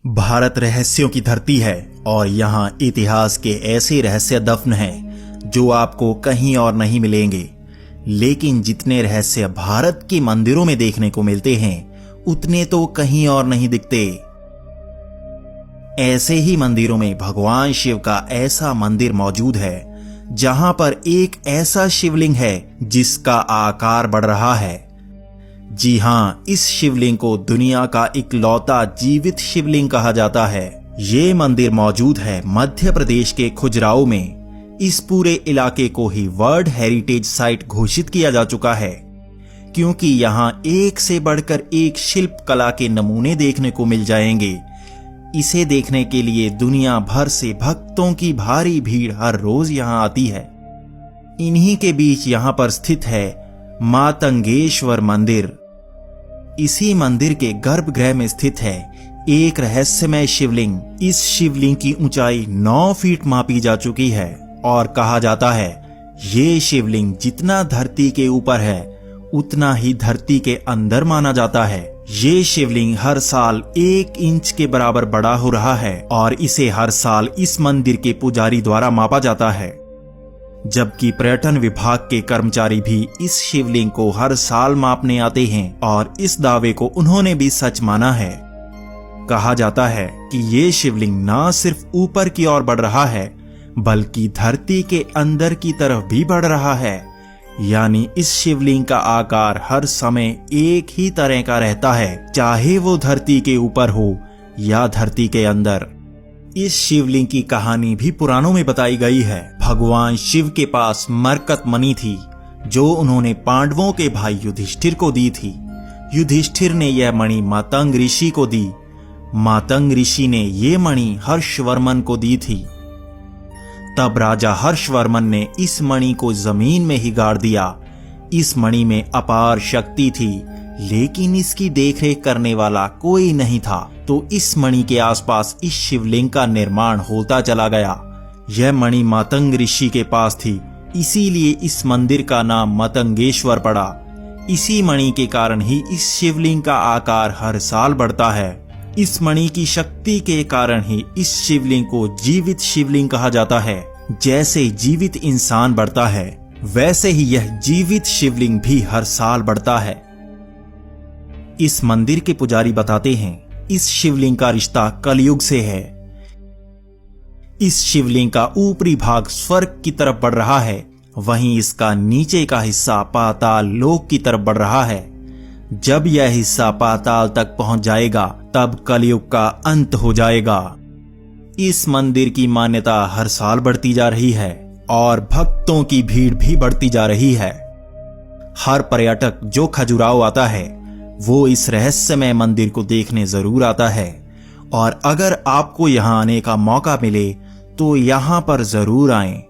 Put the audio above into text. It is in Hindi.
भारत रहस्यों की धरती है और यहाँ इतिहास के ऐसे रहस्य दफन हैं जो आपको कहीं और नहीं मिलेंगे। लेकिन जितने रहस्य भारत के मंदिरों में देखने को मिलते हैं उतने तो कहीं और नहीं दिखते। ऐसे ही मंदिरों में भगवान शिव का ऐसा मंदिर मौजूद है जहां पर एक ऐसा शिवलिंग है जिसका आकार बढ़ रहा है। जी हां, इस शिवलिंग को दुनिया का इकलौता जीवित शिवलिंग कहा जाता है। ये मंदिर मौजूद है मध्य प्रदेश के खजुराहो में। इस पूरे इलाके को ही वर्ल्ड हेरिटेज साइट घोषित किया जा चुका है क्योंकि यहाँ एक से बढ़कर एक शिल्प कला के नमूने देखने को मिल जाएंगे। इसे देखने के लिए दुनिया भर से भक्तों की भारी भीड़ हर रोज यहाँ आती है। इन्हीं के बीच यहाँ पर स्थित है मातंगेश्वर मंदिर। इसी मंदिर के गर्भगृह में स्थित है एक रहस्यमय शिवलिंग। इस शिवलिंग की ऊंचाई 9 फीट मापी जा चुकी है और कहा जाता है ये शिवलिंग जितना धरती के ऊपर है उतना ही धरती के अंदर माना जाता है। ये शिवलिंग हर साल 1 इंच के बराबर बड़ा हो रहा है और इसे हर साल इस मंदिर के पुजारी द्वारा मापा जाता है, जबकि पर्यटन विभाग के कर्मचारी भी इस शिवलिंग को हर साल मापने आते हैं और इस दावे को उन्होंने भी सच माना है। कहा जाता है कि ये शिवलिंग न सिर्फ ऊपर की ओर बढ़ रहा है बल्कि धरती के अंदर की तरफ भी बढ़ रहा है, यानी इस शिवलिंग का आकार हर समय एक ही तरह का रहता है, चाहे वो धरती के ऊपर हो या धरती के अंदर। इस शिवलिंग की कहानी भी पुराणों में बताई गई है। भगवान शिव के पास मरकत मणि थी जो उन्होंने पांडवों के भाई युधिष्ठिर को दी थी। युधिष्ठिर ने यह मणि मातंग ऋषि को दी। मातंग ऋषि ने यह मणि हर्षवर्मन को दी थी। तब राजा हर्षवर्मन ने इस मणि को जमीन में ही गाड़ दिया। इस मणि में अपार शक्ति थी लेकिन इसकी देखरेख करने वाला कोई नहीं था, तो इस मणि के आसपास इस शिवलिंग का निर्माण होता चला गया। यह मणि मातंग ऋषि के पास थी, इसीलिए इस मंदिर का नाम मातंगेश्वर पड़ा। इसी मणि के कारण ही इस शिवलिंग का आकार हर साल बढ़ता है। इस मणि की शक्ति के कारण ही इस शिवलिंग को जीवित शिवलिंग कहा जाता है। जैसे जीवित इंसान बढ़ता है वैसे ही यह जीवित शिवलिंग भी हर साल बढ़ता है। इस मंदिर के पुजारी बताते हैं इस शिवलिंग का रिश्ता कलयुग से है। इस शिवलिंग का ऊपरी भाग स्वर्ग की तरफ बढ़ रहा है, वहीं इसका नीचे का हिस्सा पाताल लोक की तरफ बढ़ रहा है। जब यह हिस्सा पाताल तक पहुंच जाएगा तब कलयुग का अंत हो जाएगा। इस मंदिर की मान्यता हर साल बढ़ती जा रही है और भक्तों की भीड़ भी बढ़ती जा रही है। हर पर्यटक जो खजुराहो आता है वो इस रहस्यमय मंदिर को देखने जरूर आता है और अगर आपको यहाँ आने का मौका मिले तो यहाँ पर जरूर आएं।